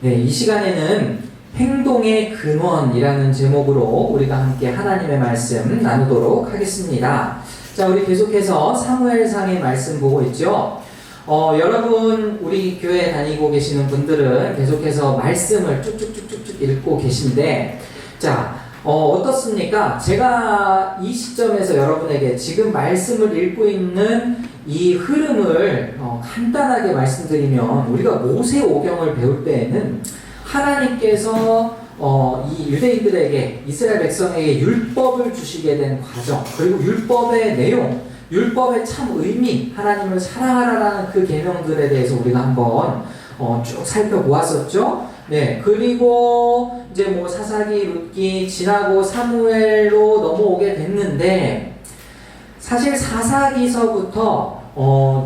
네, 이 시간에는 행동의 근원이라는 제목으로 우리가 함께 하나님의 말씀 나누도록 하겠습니다. 자, 우리 계속해서 사무엘상의 말씀 보고 있죠. 여러분, 우리 교회 다니고 계시는 분들은 계속해서 말씀을 쭉쭉쭉쭉 읽고 계신데, 자, 어떻습니까? 제가 이 시점에서 여러분에게 지금 말씀을 읽고 있는 이 흐름을 간단하게 말씀드리면, 우리가 모세오경을 배울 때에는 하나님께서 이 유대인들에게, 이스라엘 백성에게 율법을 주시게 된 과정, 그리고 율법의 내용, 율법의 참 의미, 하나님을 사랑하라라는 그 계명들에 대해서 우리가 한번 쭉 살펴보았었죠. 네, 그리고 이제 뭐 사사기, 룻기 지나고 사무엘로 넘어오게 됐는데, 사실 사사기서부터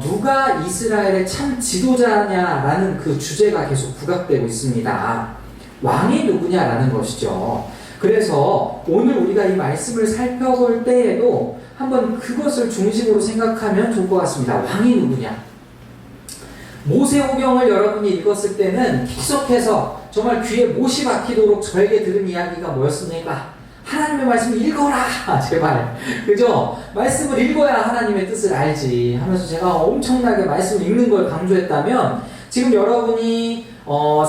누가 이스라엘의 참 지도자냐라는 그 주제가 계속 부각되고 있습니다. 왕이 누구냐라는 것이죠. 그래서 오늘 우리가 이 말씀을 살펴볼 때에도 한번 그것을 중심으로 생각하면 좋을 것 같습니다. 왕이 누구냐? 모세오경을 여러분이 읽었을 때는 계속해서 정말 귀에 못이 박히도록 저에게 들은 이야기가 뭐였습니까? 하나님의 말씀을 읽어라! 제발. 그죠? 말씀을 읽어야 하나님의 뜻을 알지 하면서 제가 엄청나게 말씀을 읽는 걸 강조했다면, 지금 여러분이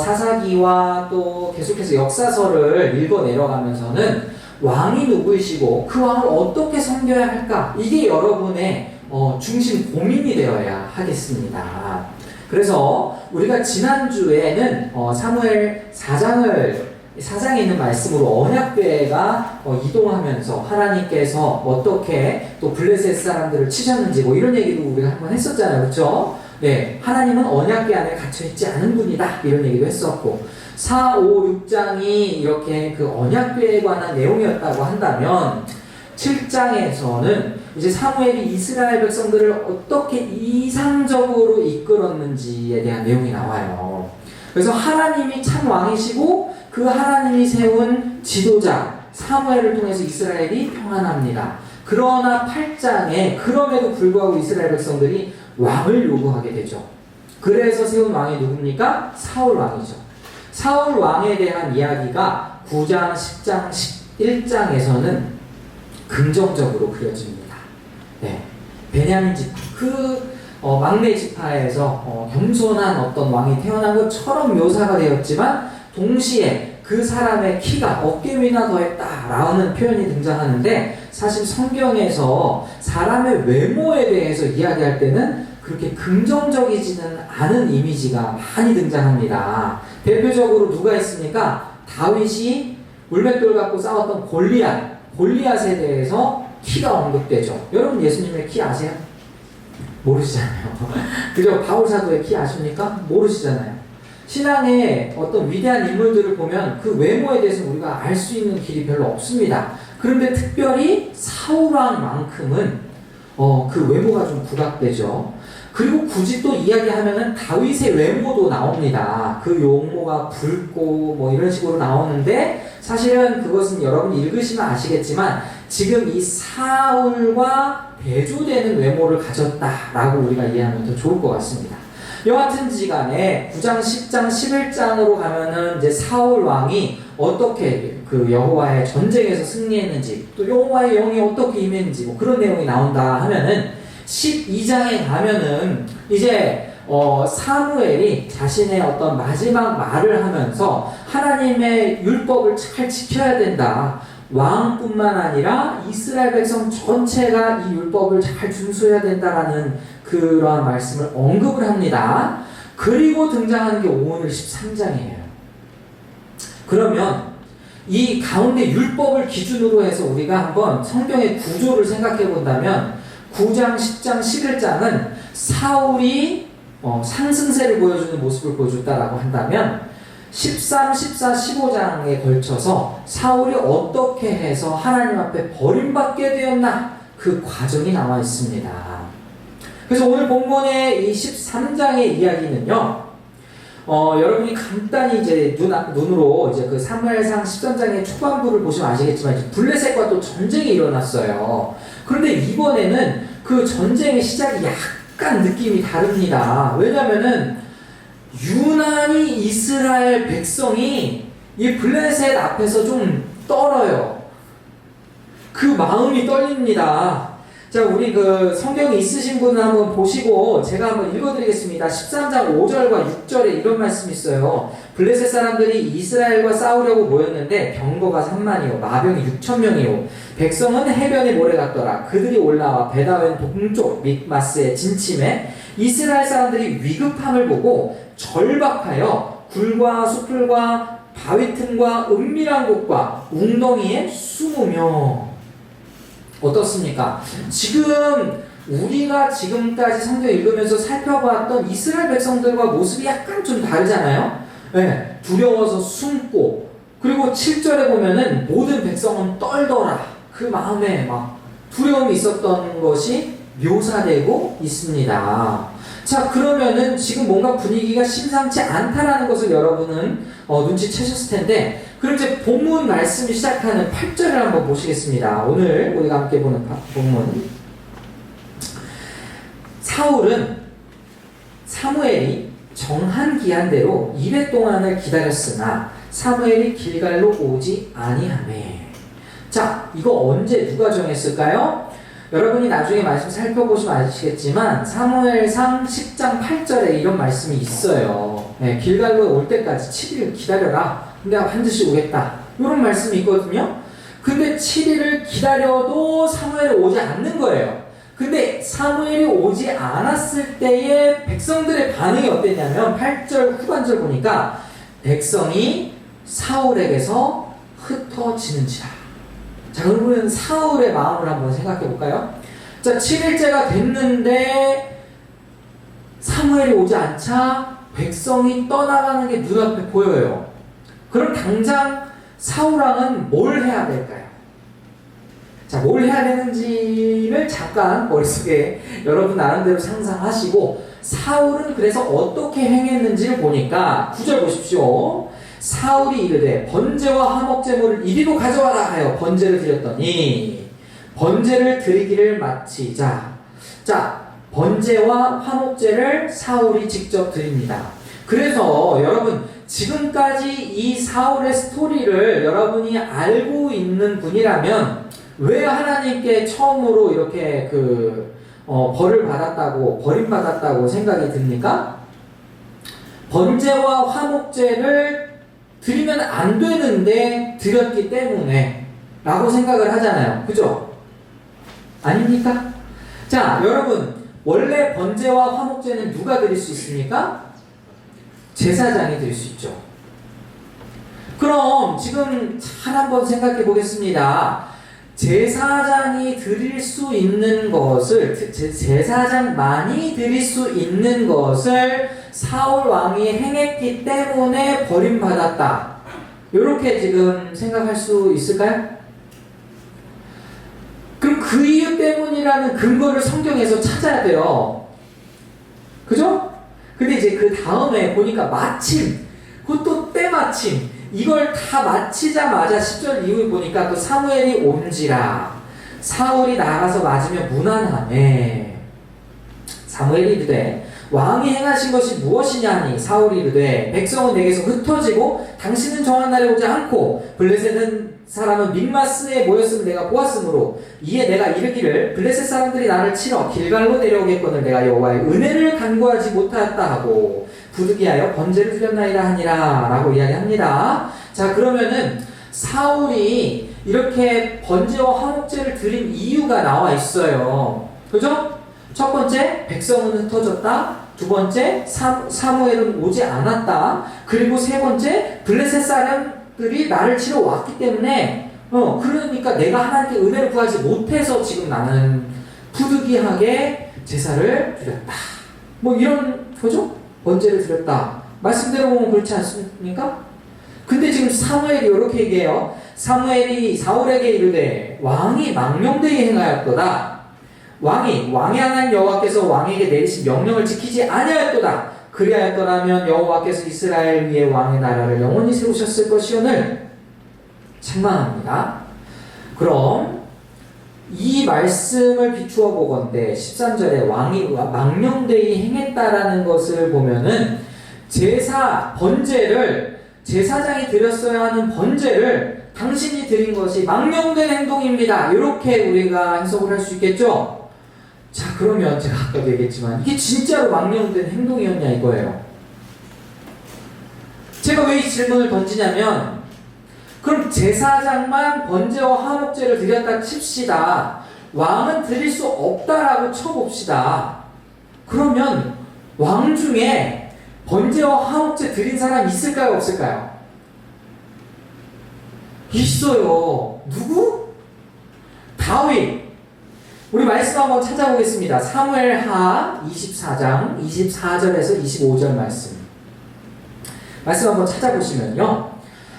사사기와 또 계속해서 역사서를 읽어 내려가면서는 왕이 누구이시고 그 왕을 어떻게 섬겨야 할까? 이게 여러분의 중심 고민이 되어야 하겠습니다. 그래서 우리가 지난주에는 사무엘 4장에 있는 말씀으로 언약궤가 이동하면서 하나님께서 어떻게 또 블레셋 사람들을 치셨는지 뭐 이런 얘기도 우리가 한번 했었잖아요. 그렇죠? 네, 하나님은 언약궤 안에 갇혀있지 않은 분이다, 이런 얘기도 했었고, 4, 5, 6장이 이렇게 그 언약궤에 관한 내용이었다고 한다면 7장에서는 이제 사무엘이 이스라엘 백성들을 어떻게 이상적으로 이끌었는지에 대한 내용이 나와요. 그래서 하나님이 참 왕이시고 그 하나님이 세운 지도자 사무엘을 통해서 이스라엘이 평안합니다. 그러나 8장에 그럼에도 불구하고 이스라엘 백성들이 왕을 요구하게 되죠. 그래서 세운 왕이 누굽니까? 사울 왕이죠. 사울 왕에 대한 이야기가 9장, 10장, 11장에서는 긍정적으로 그려집니다. 네, 베냐민 지파, 막내 지파에서 겸손한 어떤 왕이 태어난 것처럼 묘사가 되었지만, 동시에 그 사람의 키가 어깨 위나 더했다라는 표현이 등장하는데, 사실 성경에서 사람의 외모에 대해서 이야기할 때는 그렇게 긍정적이지는 않은 이미지가 많이 등장합니다. 대표적으로 누가 있습니까? 다윗이 물맷돌 갖고 싸웠던 골리앗에 대해서 키가 언급되죠. 여러분 예수님의 키 아세요? 모르시잖아요. 그죠? 바울 사도의 키 아십니까? 모르시잖아요. 신앙의 어떤 위대한 인물들을 보면 그 외모에 대해서 우리가 알 수 있는 길이 별로 없습니다. 그런데 특별히 사울왕만큼은 그 외모가 좀 부각되죠. 그리고 굳이 또 이야기하면은 다윗의 외모도 나옵니다. 그 용모가 붉고 뭐 이런 식으로 나오는데, 사실은 그것은 여러분이 읽으시면 아시겠지만 지금 이 사울과 대조되는 외모를 가졌다라고 우리가 이해하면 더 좋을 것 같습니다. 여하튼지 간에 9장, 10장, 11장으로 가면은 이제 사울 왕이 어떻게 그 여호와의 전쟁에서 승리했는지, 또 여호와의 영이 어떻게 임했는지 뭐 그런 내용이 나온다 하면은 12장에 가면은 이제 사무엘이 자신의 어떤 마지막 말을 하면서 하나님의 율법을 잘 지켜야 된다. 왕뿐만 아니라 이스라엘 백성 전체가 이 율법을 잘 준수해야 된다라는 그러한 말씀을 언급을 합니다. 그리고 등장하는 게 오늘 13장이에요. 그러면 이 가운데 율법을 기준으로 해서 우리가 한번 성경의 구조를 생각해 본다면 9장, 10장, 11장은 사울이 상승세를 보여주는 모습을 보여줬다라고 한다면 13, 14, 15장에 걸쳐서 사울이 어떻게 해서 하나님 앞에 버림받게 되었나, 그 과정이 나와 있습니다. 그래서 오늘 본문의 이 13장의 이야기는요, 여러분이 간단히 이제 눈으로 이제 그 사무엘상 13장의 초반부를 보시면 아시겠지만 이제 블레셋과 또 전쟁이 일어났어요. 그런데 이번에는 그 전쟁의 시작이 약간 느낌이 다릅니다. 왜냐면은 유난히 이스라엘 백성이 이 블레셋 앞에서 좀 떨어요. 그 마음이 떨립니다. 자, 우리 그 성경이 있으신 분은 한번 보시고 제가 한번 읽어드리겠습니다. 13장 5절과 6절에 이런 말씀이 있어요. 블레셋 사람들이 이스라엘과 싸우려고 모였는데 병거가 3만이요 마병이 6,000명이요 백성은 해변에 모래 같더라. 그들이 올라와 베다웬 동쪽 믹마스에 진침해 이스라엘 사람들이 위급함을 보고 절박하여 굴과 수풀과 바위 틈과 은밀한 곳과 웅덩이에 숨으며. 어떻습니까? 지금 우리가 지금까지 성경 읽으면서 살펴봤던 이스라엘 백성들과 모습이 약간 좀 다르잖아요. 네, 두려워서 숨고, 그리고 7절에 보면은 모든 백성은 떨더라. 그 마음에 막 두려움이 있었던 것이 묘사되고 있습니다. 자, 그러면은 지금 뭔가 분위기가 심상치 않다라는 것을 여러분은 눈치채셨을 텐데, 그럼 이제 본문 말씀이 시작하는 8절을 한번 보시겠습니다. 오늘 우리가 함께 보는 본문. 사무엘이 정한 기한대로 200 동안을 기다렸으나 사무엘이 길갈로 오지 아니하매. 자, 이거 언제 누가 정했을까요? 여러분이 나중에 말씀 살펴보시면 아시겠지만 사무엘상 10장 8절에 이런 말씀이 있어요. 네, 길갈로에 올 때까지 7일 기다려라. 내가 반드시 오겠다. 이런 말씀이 있거든요. 근데 7일을 기다려도 사무엘이 오지 않는 거예요. 근데 사무엘이 오지 않았을 때의 백성들의 반응이 어땠냐면 8절 후반절 보니까 백성이 사울에게서 흩어지는지라. 자, 그러면 사울의 마음을 한번 생각해 볼까요? 자, 7일째가 됐는데 사무엘이 오지 않자 백성이 떠나가는 게 눈앞에 보여요. 그럼 당장 사울왕은 뭘 해야 될까요? 자, 뭘 해야 되는지를 잠깐 머릿속에 여러분 나름대로 상상하시고, 사울은 그래서 어떻게 행했는지를 보니까 9절 보십시오. 사울이 이르되 번제와 화목제물을 이리로 가져와라 하여 번제를 드렸더니 번제를 드리기를 마치자. 자, 번제와 화목제를 사울이 직접 드립니다. 그래서 여러분 지금까지 이 사울의 스토리를 여러분이 알고 있는 분이라면 왜 하나님께 처음으로 이렇게 벌을 받았다고, 버림받았다고 생각이 듭니까? 번제와 화목제를 드리면 안 되는데 드렸기 때문에 라고 생각을 하잖아요. 그죠? 아닙니까? 자, 여러분 원래 번제와 화목제는 누가 드릴 수 있습니까? 제사장이 드릴 수 있죠. 그럼 지금 잘 한번 생각해 보겠습니다. 제사장이 드릴 수 있는 것을, 제사장만이 드릴 수 있는 것을 사울 왕이 행했기 때문에 버림받았다. 이렇게 지금 생각할 수 있을까요? 그럼 그 이유 때문이라는 근거를 성경에서 찾아야 돼요. 그죠? 근데 이제 그 다음에 보니까 마침, 그것도 때마침, 이걸 다 마치자마자 10절 이후에 보니까 또 사무엘이 온지라 사울이 나가서 맞으며 무난하매. 사무엘이 이르되 왕이 행하신 것이 무엇이냐 하니 사울이 이르되 백성은 내게서 흩어지고 당신은 정한 날에 오지 않고 블레셋은 사람은 믹마스에 모였음을 내가 보았으므로 이에 내가 이르기를 블레셋 사람들이 나를 치러 길갈로 내려오겠거늘 내가 여호와의 은혜를 간구하지 못하였다 하고 부득이하여 번제를 드렸나이다 하니라 라고 이야기합니다. 자, 그러면은 사울이 이렇게 번제와 화목제를 드린 이유가 나와 있어요. 그죠? 첫 번째, 백성은 흩어졌다. 두 번째, 사무엘은 오지 않았다. 그리고 세 번째, 블레셋 사람들이 나를 치러 왔기 때문에 그러니까 내가 하나님께 은혜를 구하지 못해서 지금 나는 부득이하게 제사를 드렸다. 뭐 이런 거죠? 번제를 드렸다. 말씀대로 보면 그렇지 않습니까? 근데 지금 사무엘이 이렇게 얘기해요. 사무엘이 사울에게 이르되 왕이 망령되이 행하였도다. 왕의 하나님 여호와께서 왕에게 내리신 명령을 지키지 아니하였도다. 그리하였더라면 여호와께서 이스라엘 위에 왕의 나라를 영원히 세우셨을 것이오늘 책망합니다. 그럼 이 말씀을 비추어 보건대 13절에 왕이 망령되이 행했다라는 것을 보면은 제사장이 드렸어야 하는 번제를 당신이 드린 것이 망령된 행동입니다. 이렇게 우리가 해석을 할 수 있겠죠? 자, 그러면 제가 아까도 얘기했지만 이게 진짜로 망령된 행동이었냐 이거예요. 제가 왜 이 질문을 던지냐면, 그럼 제사장만 번제와 화목제를 드렸다 칩시다. 왕은 드릴 수 없다라고 쳐봅시다. 그러면 왕 중에 번제와 화목제 드린 사람 있을까요, 없을까요? 있어요. 누구? 다윗. 우리 말씀 한번 찾아보겠습니다. 사무엘하 24장 24절에서 25절 말씀 한번 찾아보시면요,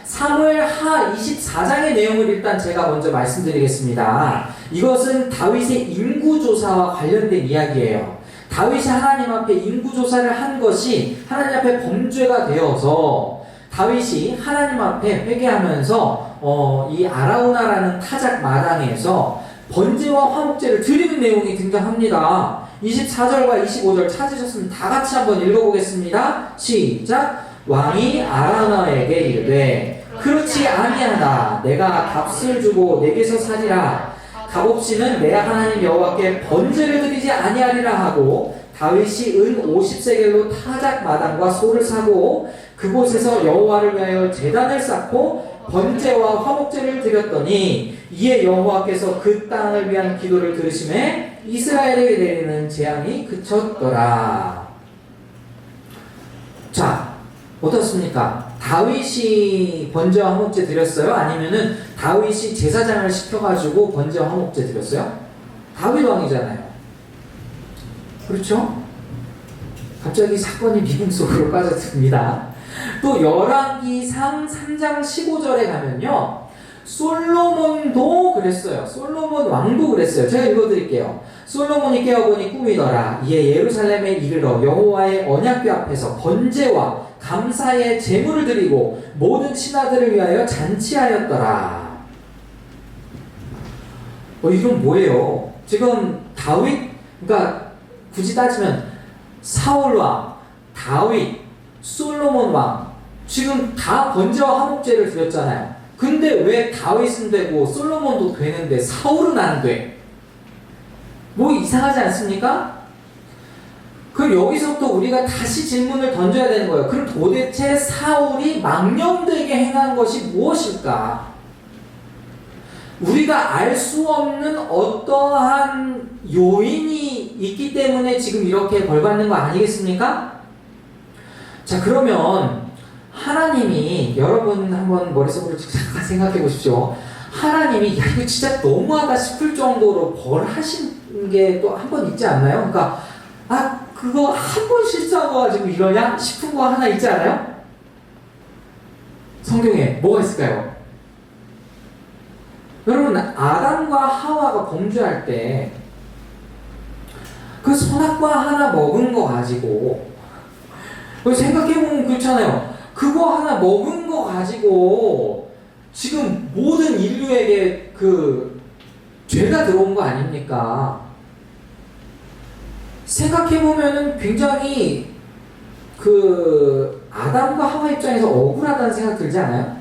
사무엘하 24장의 내용을 일단 제가 먼저 말씀드리겠습니다. 이것은 다윗의 인구조사와 관련된 이야기예요. 다윗이 하나님 앞에 인구조사를 한 것이 하나님 앞에 범죄가 되어서 다윗이 하나님 앞에 회개하면서 이 아라우나라는 타작 마당에서 번제와 화목제를 드리는 내용이 등장합니다. 24절과 25절 찾으셨으면 다 같이 한번 읽어보겠습니다. 시작. 왕이 아라우나에게 이르되 그렇지 아니하다. 내가 값을 주고 내게서 사리라. 값없이는 내 하나님 여호와께 번제를 드리지 아니하리라 하고, 다윗이 은 50세겔로 타작 마당과 소를 사고 그곳에서 여호와를 위하여 제단을 쌓고 번제와 화목제를 드렸더니 이에 여호와께서 그 땅을 위한 기도를 들으심에 이스라엘에게 내리는 재앙이 그쳤더라. 자, 어떻습니까? 다윗이 번제와 화목제 드렸어요? 아니면은 다윗이 제사장을 시켜가지고 번제와 화목제 드렸어요? 다윗 왕이잖아요. 그렇죠? 갑자기 사건이 미궁 속으로 빠져듭니다. 또 열왕기상 3장 15절에 가면요, 솔로몬도 그랬어요. 솔로몬 왕도 그랬어요. 제가 읽어드릴게요. 솔로몬이 깨어보니 꿈이더라. 이에 예루살렘에 이르러 여호와의 언약궤 앞에서 번제와 감사의 제물을 드리고 모든 신하들을 위하여 잔치하였더라. 이건 뭐예요? 지금 다윗, 그러니까 굳이 따지면 사울 왕, 다윗, 솔로몬 왕, 지금 다 번제와 화목제를 드렸잖아요. 근데 왜 다윗은 되고 솔로몬도 되는데 사울은 안 돼? 뭐 이상하지 않습니까? 그럼 여기서부터 우리가 다시 질문을 던져야 되는 거예요. 그럼 도대체 사울이 망령되게 행한 것이 무엇일까? 우리가 알 수 없는 어떠한 요인이 있기 때문에 지금 이렇게 벌받는 거 아니겠습니까? 자, 그러면 하나님이, 여러분 한번 머릿속으로 잠깐 생각해 보십시오. 하나님이 야 이거 진짜 너무하다 싶을 정도로 벌하신 게 또 한 번 있지 않나요? 그러니까 그거 한 번 실수한 거 가지고 이러냐 싶은 거 하나 있지 않아요? 성경에 뭐가 있을까요? 여러분, 아담과 하와가 범죄할 때 그 선악과 하나 먹은 거 가지고, 생각해보면 그렇잖아요. 그거 하나 먹은 거 가지고 지금 모든 인류에게 그 죄가 들어온 거 아닙니까? 생각해보면은 굉장히 그 아담과 하와 입장에서 억울하다는 생각 들지 않아요?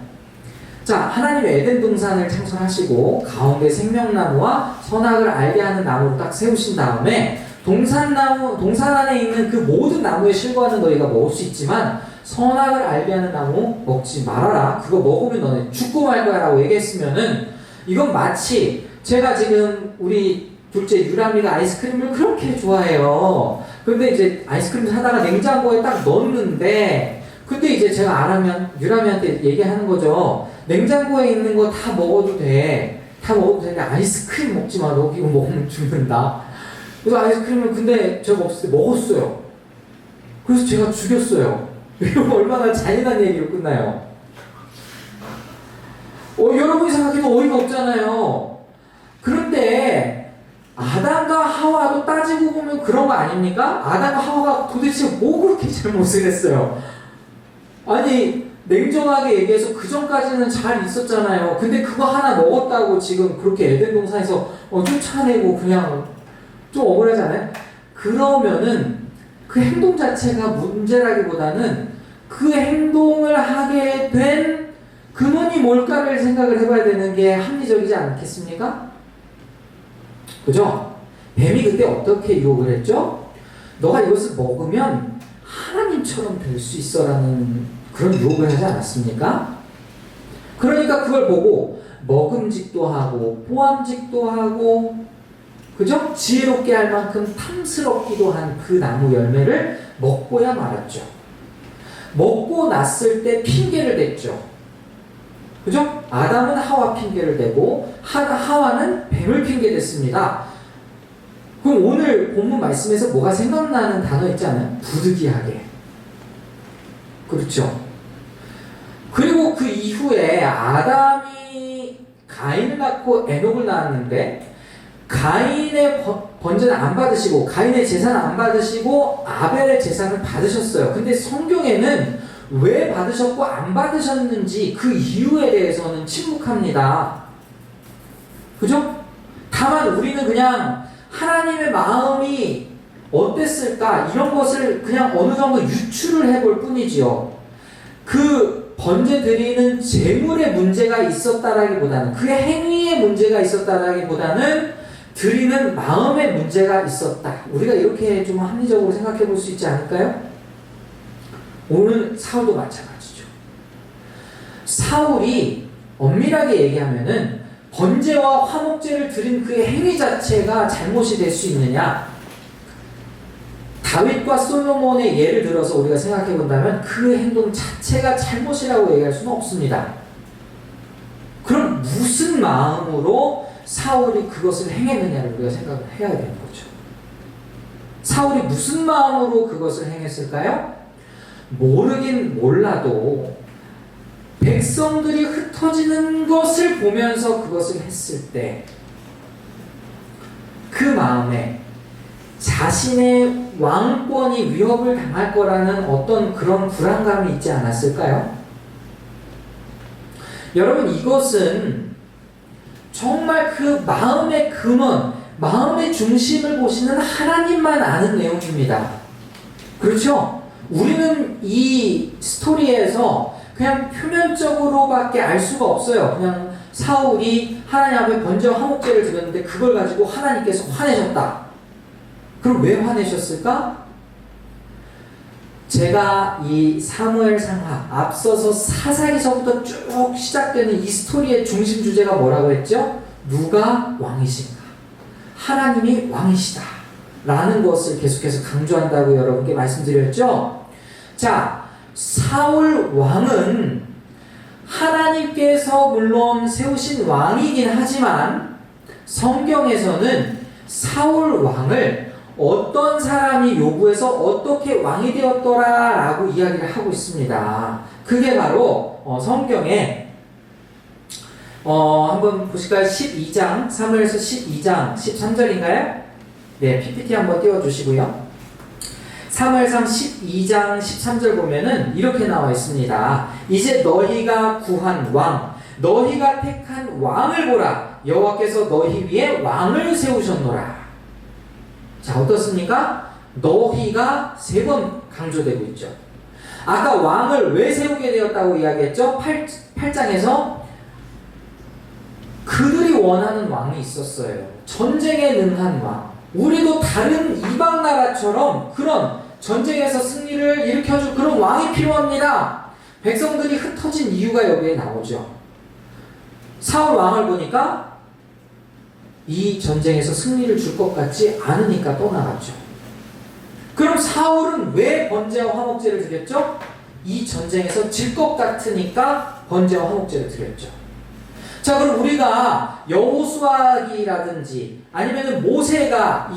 자, 하나님이 에덴 동산을 창설하시고 가운데 생명나무와 선악을 알게 하는 나무를 딱 세우신 다음에 동산 안에 있는 그 모든 나무의 실과는 너희가 먹을 수 있지만 선악을 알게 하는 나무 먹지 말아라. 그거 먹으면 너네 죽고 말 거야 라고 얘기했으면은, 이건 마치 제가 지금 우리 둘째 유람이가 아이스크림을 그렇게 좋아해요. 근데 이제 아이스크림 사다가 냉장고에 딱 넣었는데, 근데 이제 제가 유람이한테 얘기하는 거죠. 냉장고에 있는 거 다 먹어도 돼. 다 먹어도 되는데 아이스크림 먹지 마. 너 이거 먹으면 죽는다. 그래서 아이스크림을 근데 제가 없을 때 먹었어요. 그래서 제가 죽였어요. 이거 얼마나 잔인한 얘기로 끝나요. 여러분이 생각해도 어이가 없잖아요. 그런데 아담과 하와도 따지고 보면 그런 거 아닙니까? 아담과 하와가 도대체 뭐 그렇게 잘못을 했어요? 아니, 냉정하게 얘기해서 그 전까지는 잘 있었잖아요. 근데 그거 하나 먹었다고 지금 그렇게 에덴 동산에서 쫓아내고 그냥 좀 억울하잖아요. 그러면은 그 행동 자체가 문제라기보다는 그 행동을 하게 된 근원이 뭘까를 생각을 해봐야 되는 게 합리적이지 않겠습니까? 그죠? 뱀이 그때 어떻게 유혹을 했죠? 너가 이것을 먹으면 하나님처럼 될 수 있어 라는 그런 유혹을 하지 않았습니까? 그러니까 그걸 보고 먹음직도 하고 보암직도 하고 그죠? 지혜롭게 할 만큼 탐스럽기도 한 그 나무 열매를 먹고야 말았죠. 먹고 났을 때 핑계를 댔죠. 그죠? 아담은 하와 핑계를 대고 하와는 뱀을 핑계댔습니다. 그럼 오늘 본문 말씀에서 뭐가 생각나는 단어 있잖아요. 부득이하게. 그렇죠? 그리고 그 이후에 아담이 가인을 낳고 에녹을 낳았는데 가인의 번제는 안 받으시고 가인의 제사는 안 받으시고 아벨의 제사는 받으셨어요. 근데 성경에는 왜 받으셨고 안 받으셨는지 그 이유에 대해서는 침묵합니다. 그죠? 다만 우리는 그냥 하나님의 마음이 어땠을까 이런 것을 그냥 어느 정도 유추를 해볼 뿐이지요. 그 번제 드리는 재물의 문제가 있었다라기보다는 그의 행위의 문제가 있었다라기보다는 드리는 마음의 문제가 있었다. 우리가 이렇게 좀 합리적으로 생각해 볼 수 있지 않을까요? 오늘 사울도 마찬가지죠. 사울이 엄밀하게 얘기하면은 번제와 화목제를 드린 그의 행위 자체가 잘못이 될 수 있느냐? 다윗과 솔로몬의 예를 들어서 우리가 생각해 본다면 그 행동 자체가 잘못이라고 얘기할 수는 없습니다. 그럼 무슨 마음으로 사울이 그것을 행했느냐를 우리가 생각을 해야 되는 거죠. 사울이 무슨 마음으로 그것을 행했을까요? 모르긴 몰라도 백성들이 흩어지는 것을 보면서 그것을 했을 때 그 마음에 자신의 왕권이 위협을 당할 거라는 어떤 그런 불안감이 있지 않았을까요? 여러분 이것은 정말 그 마음의 근원, 마음의 중심을 보시는 하나님만 아는 내용입니다. 그렇죠? 우리는 이 스토리에서 그냥 표면적으로밖에 알 수가 없어요. 그냥 사울이 하나님 앞에 번제와 화목제를 드렸는데 그걸 가지고 하나님께서 화내셨다. 그럼 왜 화내셨을까? 제가 이 사무엘상하 앞서서 사사기서부터 쭉 시작되는 이 스토리의 중심 주제가 뭐라고 했죠? 누가 왕이신가? 하나님이 왕이시다 라는 것을 계속해서 강조한다고 여러분께 말씀드렸죠? 자, 사울 왕은 하나님께서 물론 세우신 왕이긴 하지만 성경에서는 사울 왕을 어떤 사람이 요구해서 어떻게 왕이 되었더라 라고 이야기를 하고 있습니다. 그게 바로 성경에 한번 보실까요? 12장 사무엘서 12장 13절인가요? 네, PPT 한번 띄워주시고요. 사무엘상 12장 13절 보면은 이렇게 나와 있습니다. 이제 너희가 구한 왕, 너희가 택한 왕을 보라. 여호와께서 너희 위에 왕을 세우셨노라. 자, 어떻습니까? 너희가 3번 강조되고 있죠. 아까 왕을 왜 세우게 되었다고 이야기했죠? 8장에서 그들이 원하는 왕이 있었어요. 전쟁에 능한 왕. 우리도 다른 이방 나라처럼 그런 전쟁에서 승리를 일으켜줄 그런 왕이 필요합니다. 백성들이 흩어진 이유가 여기에 나오죠. 사울 왕을 보니까 이 전쟁에서 승리를 줄 것 같지 않으니까 떠나갔죠. 그럼 사울은 왜 번제와 화목제를 드렸죠? 이 전쟁에서 질 것 같으니까 번제와 화목제를 드렸죠. 자, 그럼 우리가 여호수아기라든지 아니면은 모세가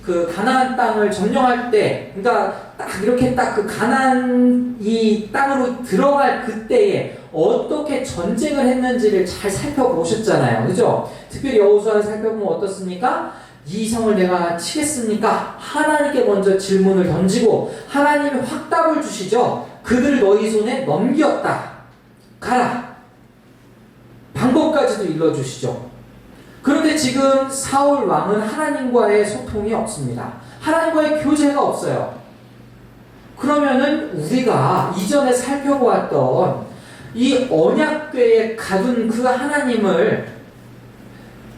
그 가나안 땅을 점령할 때, 그러니까 딱 이렇게 딱 그 가나안 이 땅으로 들어갈 그때에 어떻게 전쟁을 했는지를 잘 살펴보셨잖아요. 그죠? 특별히 여호수아를 살펴보면 어떻습니까? 이 성을 내가 치겠습니까? 하나님께 먼저 질문을 던지고 하나님이 확답을 주시죠. 그들 너희 손에 넘겼다. 가라. 방법까지도 일러주시죠. 그런데 지금 사울 왕은 하나님과의 소통이 없습니다. 하나님과의 교제가 없어요. 그러면은 우리가 이전에 살펴보았던 이 언약궤에 가둔 그 하나님을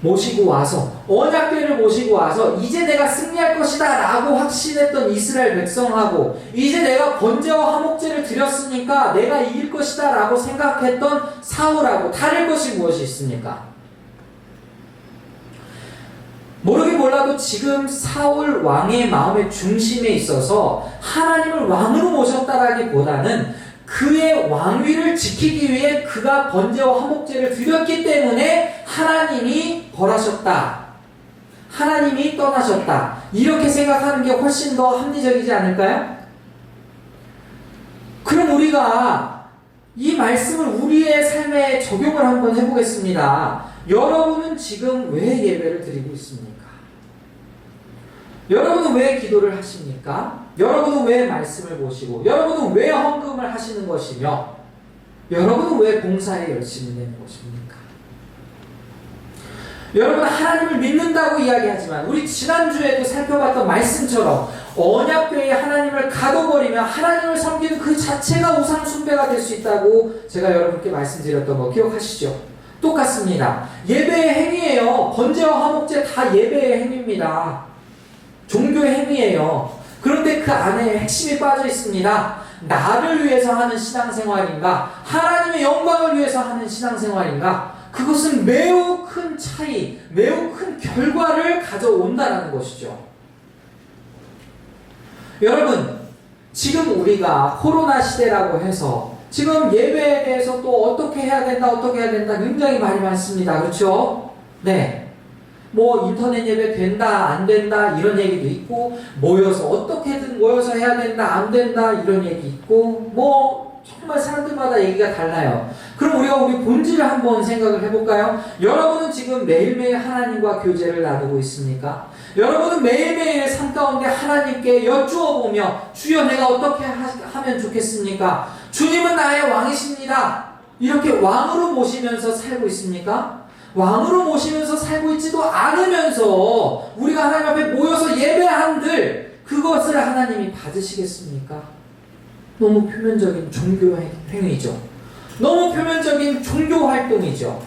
모시고 와서, 언약궤를 모시고 와서 이제 내가 승리할 것이다 라고 확신했던 이스라엘 백성하고, 이제 내가 번제와 화목제를 드렸으니까 내가 이길 것이다 라고 생각했던 사울하고 다를 것이 무엇이 있습니까? 모르긴 몰라도 지금 사울 왕의 마음의 중심에 있어서 하나님을 왕으로 모셨다라기보다는 그의 왕위를 지키기 위해 그가 번제와 화목제를 드렸기 때문에 하나님이 벌하셨다, 하나님이 떠나셨다, 이렇게 생각하는 게 훨씬 더 합리적이지 않을까요? 그럼 우리가 이 말씀을 우리의 삶에 적용을 한번 해보겠습니다. 여러분은 지금 왜 예배를 드리고 있습니까? 여러분은 왜 기도를 하십니까? 여러분은 왜 말씀을 보시고, 여러분은 왜 헌금을 하시는 것이며, 여러분은 왜 봉사에 열심히 내는 것입니까? 여러분, 하나님을 믿는다고 이야기하지만 우리 지난주에도 살펴봤던 말씀처럼 언약궤에 하나님을 가둬버리면 하나님을 섬기는 그 자체가 우상 숭배가 될 수 있다고 제가 여러분께 말씀드렸던 거 기억하시죠? 똑같습니다. 예배의 행위예요. 번제와 화목제 다 예배의 행위입니다. 종교의 행위예요. 그런데 그 안에 핵심이 빠져 있습니다. 나를 위해서 하는 신앙생활인가, 하나님의 영광을 위해서 하는 신앙생활인가, 그것은 매우 큰 차이, 매우 큰 결과를 가져온다는 것이죠. 여러분, 지금 우리가 코로나 시대라고 해서 지금 예배에 대해서 또 어떻게 해야 된다, 어떻게 해야 된다 굉장히 말이 많습니다. 그렇죠? 네. 뭐 인터넷 예배 된다, 안 된다 이런 얘기도 있고, 모여서 어떻게든 모여서 해야 된다, 안 된다 이런 얘기 있고, 뭐 정말 사람들마다 얘기가 달라요. 그럼 우리가 우리 본질을 한번 생각을 해볼까요? 여러분은 지금 매일매일 하나님과 교제를 나누고 있습니까? 여러분은 매일매일의 삶 가운데 하나님께 여쭈어 보며, 주여 내가 어떻게 하면 좋겠습니까? 주님은 나의 왕이십니다, 이렇게 왕으로 모시면서 살고 있습니까? 왕으로 모시면서 살고 있지도 않으면서 우리가 하나님 앞에 모여서 예배한들 그것을 하나님이 받으시겠습니까? 너무 표면적인 종교 행위죠. 너무 표면적인 종교 활동이죠.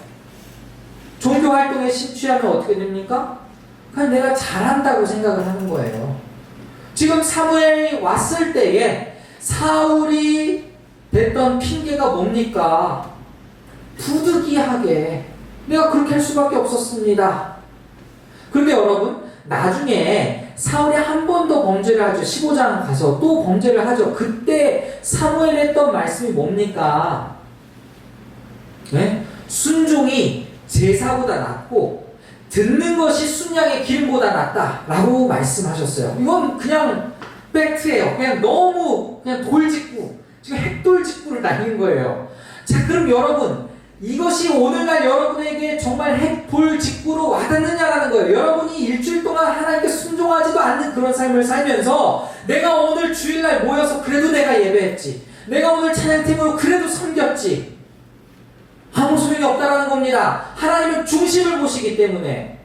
종교 활동에 심취하면 어떻게 됩니까? 그냥 내가 잘한다고 생각을 하는 거예요. 지금 사무엘이 왔을 때에 사울이 됐던 핑계가 뭡니까? 부득이하게 내가 그렇게 할 수밖에 없었습니다. 그런데 여러분, 나중에 사울이 한 번 더 범죄를 하죠. 15장 가서 또 범죄를 하죠. 그때 사무엘이 했던 말씀이 뭡니까? 네? 순종이 제사보다 낫고 듣는 것이 순양의 기름보다 낫다 라고 말씀하셨어요. 이건 그냥 팩트예요. 그냥 너무 그냥 돌직구, 지금 핵돌직구를 날린 거예요. 자, 그럼 여러분, 이것이 오늘날 여러분에게 정말 핵돌직구로 와닿느냐라는 거예요. 여러분이 일주일 동안 하나님께 순종하지도 않는 그런 삶을 살면서 내가 오늘 주일날 모여서 그래도 내가 예배했지, 내가 오늘 찬양팀으로 그래도 섬겼지, 아무 소용이 없다라는 겁니다. 하나님은 중심을 보시기 때문에.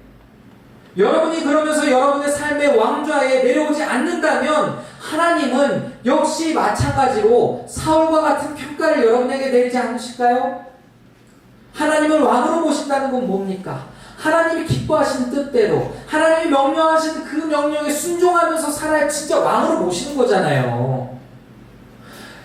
여러분이 그러면서 여러분의 삶의 왕좌에 내려오지 않는다면 하나님은 역시 마찬가지로 사울과 같은 평가를 여러분에게 내리지 않으실까요? 하나님을 왕으로 모신다는 건 뭡니까? 하나님이 기뻐하시는 뜻대로, 하나님이 명령하시는 그 명령에 순종하면서 살아야 진짜 왕으로 모시는 거잖아요.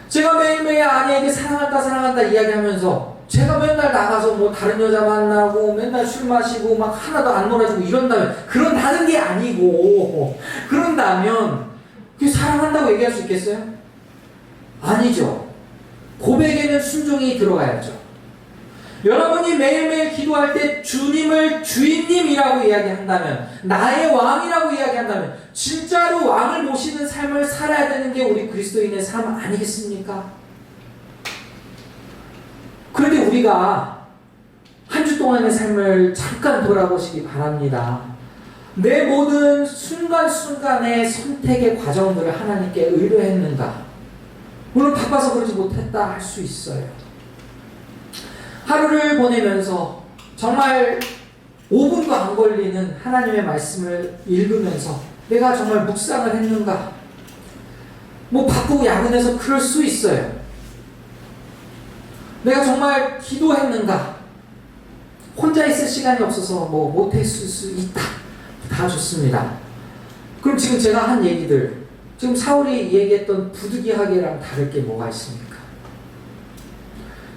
제가 매일매일 아내에게 사랑한다 사랑한다 이야기하면서 제가 맨날 나가서 뭐 다른 여자 만나고 맨날 술 마시고 막 하나도 안 놀아주고 이런다면, 그런다는 게 아니고, 그런다면 그게 사랑한다고 얘기할 수 있겠어요? 아니죠. 고백에는 순종이 들어가야죠. 여러분이 매일매일 기도할 때 주님을 주인님이라고 이야기한다면, 나의 왕이라고 이야기한다면 진짜로 왕을 모시는 삶을 살아야 되는 게 우리 그리스도인의 삶 아니겠습니까? 그런데 우리가 한 주 동안의 삶을 잠깐 돌아보시기 바랍니다. 내 모든 순간순간의 선택의 과정들을 하나님께 의뢰했는가? 물론 바빠서 그러지 못했다 할 수 있어요. 하루를 보내면서 정말 5분도 안 걸리는 하나님의 말씀을 읽으면서 내가 정말 묵상을 했는가? 뭐 바쁘고 야근해서 그럴 수 있어요. 내가 정말 기도했는가? 혼자 있을 시간이 없어서 뭐 못했을 수 있다. 다 좋습니다. 그럼 지금 제가 한 얘기들, 지금 사울이 얘기했던 부득이하게랑 다를 게 뭐가 있습니까?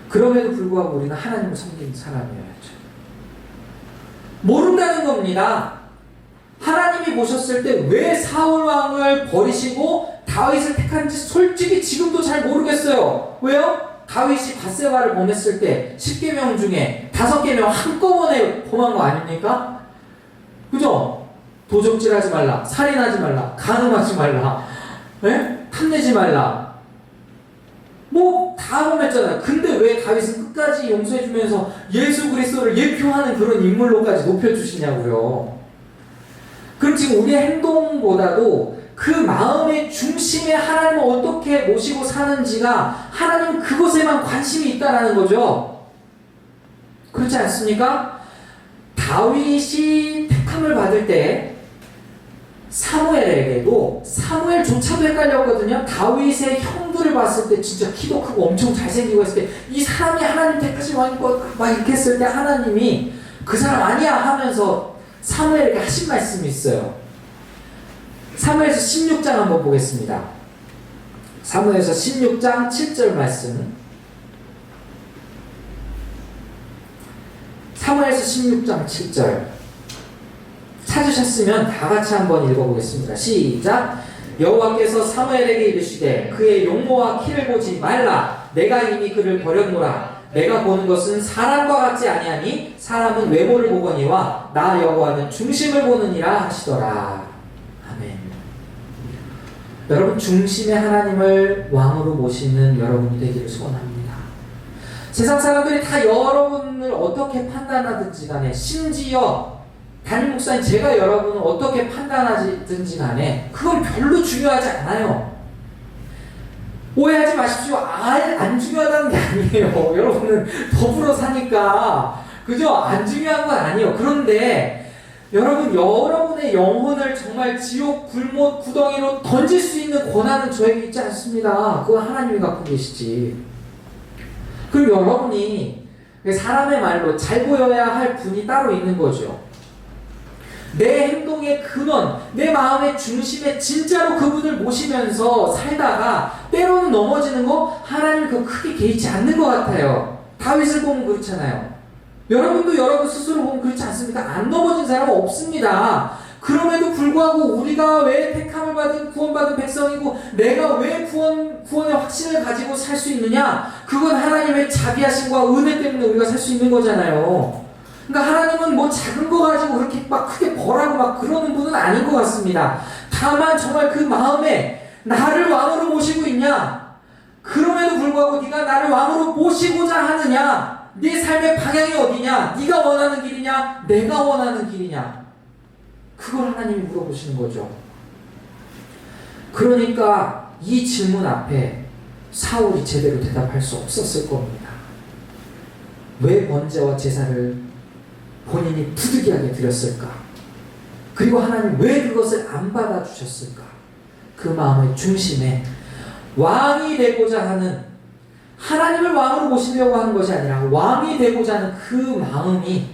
그럼에도 불구하고 우리는 하나님을 섬기는 사람이어야죠. 모른다는 겁니다. 하나님이 보셨을 때 왜 사울 왕을 버리시고 다윗을 택한지 솔직히 지금도 잘 모르겠어요. 왜요? 다윗이 밧세바를 범했을 때 10계명 중에 5계명 한꺼번에 범한 거 아닙니까? 그죠? 도적질하지 말라, 살인하지 말라, 간음하지 말라, 네? 탐내지 말라. 뭐 다 범했잖아요. 근데 왜 다윗은 끝까지 용서해주면서 예수 그리스도를 예표하는 그런 인물로까지 높여주시냐고요. 그럼 지금 우리의 행동보다도 그 마음의 중심에 하나님을 어떻게 모시고 사는지가 하나님 그것에만 관심이 있다는 거죠. 그렇지 않습니까? 다윗이 택함을 받을 때 사무엘에게도 사무엘조차도 헷갈렸거든요. 다윗의 형들을 봤을 때 진짜 키도 크고 엄청 잘생기고 했을 때 이 사람이 하나님 택하신 왕이고 막 이렇게 했을 때 하나님이 그 사람 아니야 하면서 사무엘에게 하신 말씀이 있어요. 사무엘서 16장 한번 보겠습니다. 사무엘서 16장 7절 말씀. 사무엘서 16장 7절 찾으셨으면 다 같이 한번 읽어보겠습니다. 시작. 여호와께서 사무엘에게 이르시되 그의 용모와 키를 보지 말라. 내가 이미 그를 버렸노라. 내가 보는 것은 사람과 같지 아니하니 사람은 외모를 보거니와 나 여호와는 중심을 보느니라 하시더라. 아멘. 여러분, 중심의 하나님을 왕으로 모시는 여러분이 되기를 소원합니다. 세상 사람들이 다 여러분을 어떻게 판단하든지 간에, 심지어 담임 목사님 제가 여러분을 어떻게 판단하든지 간에 그건 별로 중요하지 않아요. 오해하지 마십시오. 안 중요하다는 게 아니에요. 여러분은 더불어 사니까 그죠? 안 중요한 건 아니에요. 그런데 여러분, 여러분의 영혼을 정말 지옥 불못 구덩이로 던질 수 있는 권한은 저에게 있지 않습니다. 그건 하나님이 갖고 계시지. 그리고 여러분이 사람의 말로 잘 보여야 할 분이 따로 있는 거죠. 내 행동의 근원, 내 마음의 중심에 진짜로 그분을 모시면서 살다가 때로는 넘어지는 거 하나님 그거 크게 개의치 않는 것 같아요. 다윗을 보면 그렇잖아요. 여러분도 여러분 스스로 보면 그렇지 않습니까? 안 넘어진 사람은 없습니다. 그럼에도 불구하고 우리가 왜 택함을 받은 구원받은 백성이고 내가 왜 구원의 확신을 가지고 살 수 있느냐? 그건 하나님의 자비하심과 은혜 때문에 우리가 살 수 있는 거잖아요. 그러니까 하나님은 뭐 작은 거 가지고 그렇게 막 크게 벌하고 막 그러는 분은 아닌 것 같습니다. 다만 정말 그 마음에 나를 왕으로 모시고 있냐? 그럼에도 불구하고 네가 나를 왕으로 모시고자 하느냐? 네 삶의 방향이 어디냐? 네가 원하는 길이냐? 내가 원하는 길이냐? 그걸 하나님이 물어보시는 거죠. 그러니까 이 질문 앞에 사울이 제대로 대답할 수 없었을 겁니다. 왜 번제와 제사를 본인이 부득이하게 드렸을까? 그리고 하나님 왜 그것을 안 받아주셨을까? 그 마음의 중심에 왕이 되고자 하는, 하나님을 왕으로 모시려고 하는 것이 아니라 왕이 되고자 하는 그 마음이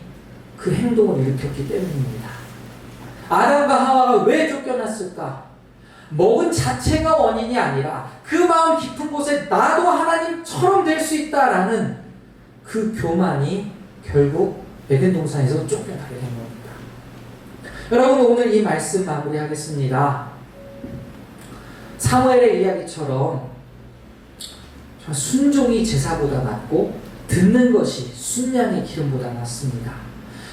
그 행동을 일으켰기 때문입니다. 아담과 하와가 왜 쫓겨났을까? 먹은 자체가 원인이 아니라 그 마음 깊은 곳에 나도 하나님처럼 될 수 있다라는 그 교만이 결국 에덴 동산에서 쫓겨나게 된 겁니다. 여러분, 오늘 이 말씀 마무리하겠습니다. 사무엘의 이야기처럼 순종이 제사보다 낫고 듣는 것이 순양의 기름보다 낫습니다.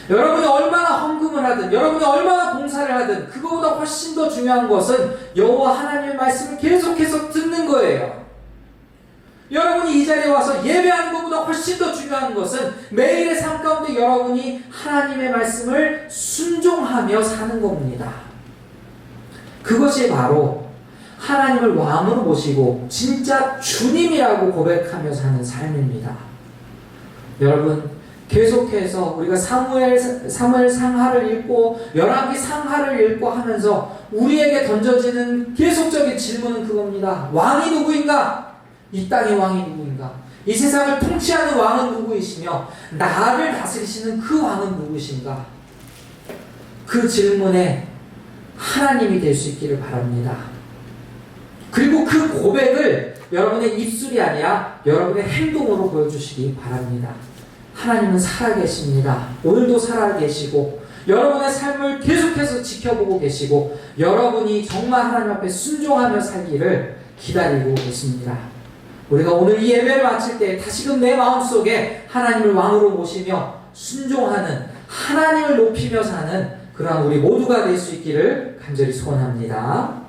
여러분이 얼마나 헌금을 하든, 여러분이 얼마나 봉사를 하든 그거보다 훨씬 더 중요한 것은 여호와 하나님의 말씀을 계속해서 듣는 거예요. 여러분이 이 자리에 와서 예배하는 것보다 훨씬 더 중요한 것은 매일의 삶 가운데 여러분이 하나님의 말씀을 순종하며 사는 겁니다. 그것이 바로 하나님을 왕으로 모시고 진짜 주님이라고 고백하며 사는 삶입니다. 여러분, 계속해서 우리가 사무엘 상하를 읽고 열왕기 상하를 읽고 하면서 우리에게 던져지는 계속적인 질문은 그겁니다. 왕이 누구인가? 이 땅의 왕이 누구인가? 이 세상을 통치하는 왕은 누구이시며 나를 다스리시는 그 왕은 누구신가? 그 질문에 하나님이 될 수 있기를 바랍니다. 그리고 그 고백을 여러분의 입술이 아니라 여러분의 행동으로 보여주시기 바랍니다. 하나님은 살아계십니다. 오늘도 살아계시고 여러분의 삶을 계속해서 지켜보고 계시고 여러분이 정말 하나님 앞에 순종하며 살기를 기다리고 계십니다. 우리가 오늘 이 예배를 마칠 때 다시금 내 마음속에 하나님을 왕으로 모시며 순종하는, 하나님을 높이며 사는 그러한 우리 모두가 될 수 있기를 간절히 소원합니다.